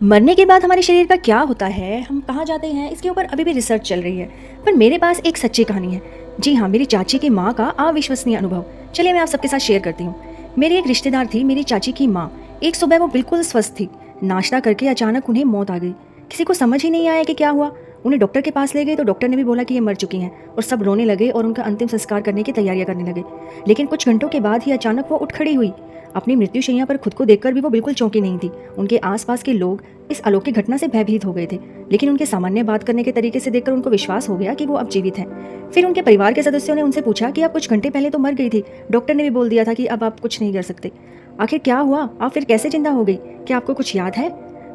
मरने के बाद हमारे शरीर का क्या होता है, हम कहाँ जाते हैं, इसके ऊपर अभी भी रिसर्च चल रही है। पर मेरे पास एक सच्ची कहानी है। जी हाँ, मेरी चाची की माँ का अविश्वसनीय अनुभव। चलिए मैं आप सबके साथ शेयर करती हूँ। मेरी एक रिश्तेदार थी, मेरी चाची की माँ। एक सुबह वो बिल्कुल स्वस्थ थी। नाश्ता करके अचानक उन्हें मौत आ गई। किसी को समझ ही नहीं आया कि क्या हुआ। उन्हें डॉक्टर के पास ले गए तो डॉक्टर ने भी बोला कि ये मर चुकी हैं, और सब रोने लगे और उनका अंतिम संस्कार करने की तैयारियां करने लगे। लेकिन कुछ घंटों के बाद ही अचानक वो उठ खड़ी हुई। अपनी मृत्युशैया पर खुद को देखकर भी वो बिल्कुल चौंकी नहीं थी। उनके आसपास के लोग इस अलौकिक घटना से भयभीत हो गए थे, लेकिन उनके सामान्य बात करने के तरीके से देखकर उनको विश्वास हो गया कि वो अब जीवित हैं। फिर उनके परिवार के सदस्यों ने उनसे पूछा कि आप कुछ घंटे पहले तो मर गई थी, डॉक्टर ने भी बोल दिया था कि अब आप कुछ नहीं कर सकते। आखिर क्या हुआ, आप फिर कैसे जिंदा हो गई, क्या आपको कुछ याद है?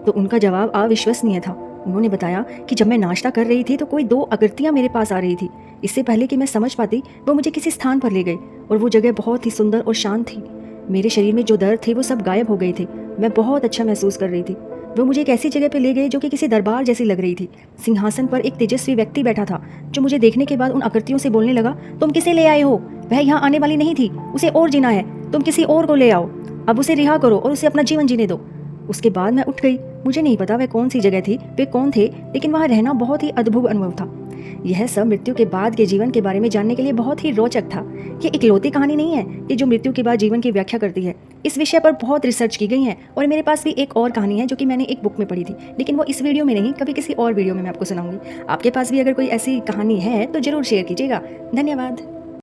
तो उनका जवाब अविश्वसनीय था। उन्होंने बताया कि जब मैं नाश्ता कर रही थी तो कोई दो अगरतियां मेरे पास आ रही थी। इससे पहले कि मैं समझ पाती, वो मुझे किसी स्थान पर ले गई और वो जगह बहुत ही सुंदर और शांत थी। मेरे शरीर में जो दर्द थे वो सब गायब हो गए थे। मैं बहुत अच्छा महसूस कर रही थी। वो मुझे एक ऐसी जगह पे ले गए जो कि किसी दरबार जैसी लग रही थी। सिंहासन पर एक तेजस्वी व्यक्ति बैठा था, जो मुझे देखने के बाद उन आकृतियों से बोलने लगा, तुम किसे ले आए हो? वह यहाँ आने वाली नहीं थी, उसे और जीना है। तुम किसी और को ले आओ, अब उसे रिहा करो और उसे अपना जीवन जीने दो। उसके बाद मैं उठ गई। मुझे नहीं पता वह कौन सी जगह थी, वे कौन थे, लेकिन वहाँ रहना बहुत ही अद्भुत अनुभव था। यह सब मृत्यु के बाद के जीवन के बारे में जानने के लिए बहुत ही रोचक था। ये इकलौती कहानी नहीं है, ये जो मृत्यु के बाद जीवन की व्याख्या करती है। इस विषय पर बहुत रिसर्च की गई है, और मेरे पास भी एक और कहानी है जो कि मैंने एक बुक में पढ़ी थी, लेकिन वो इस वीडियो में नहीं, कभी किसी और वीडियो में मैं आपको सुनाऊंगी। आपके पास भी अगर कोई ऐसी कहानी है तो जरूर शेयर कीजिएगा। धन्यवाद।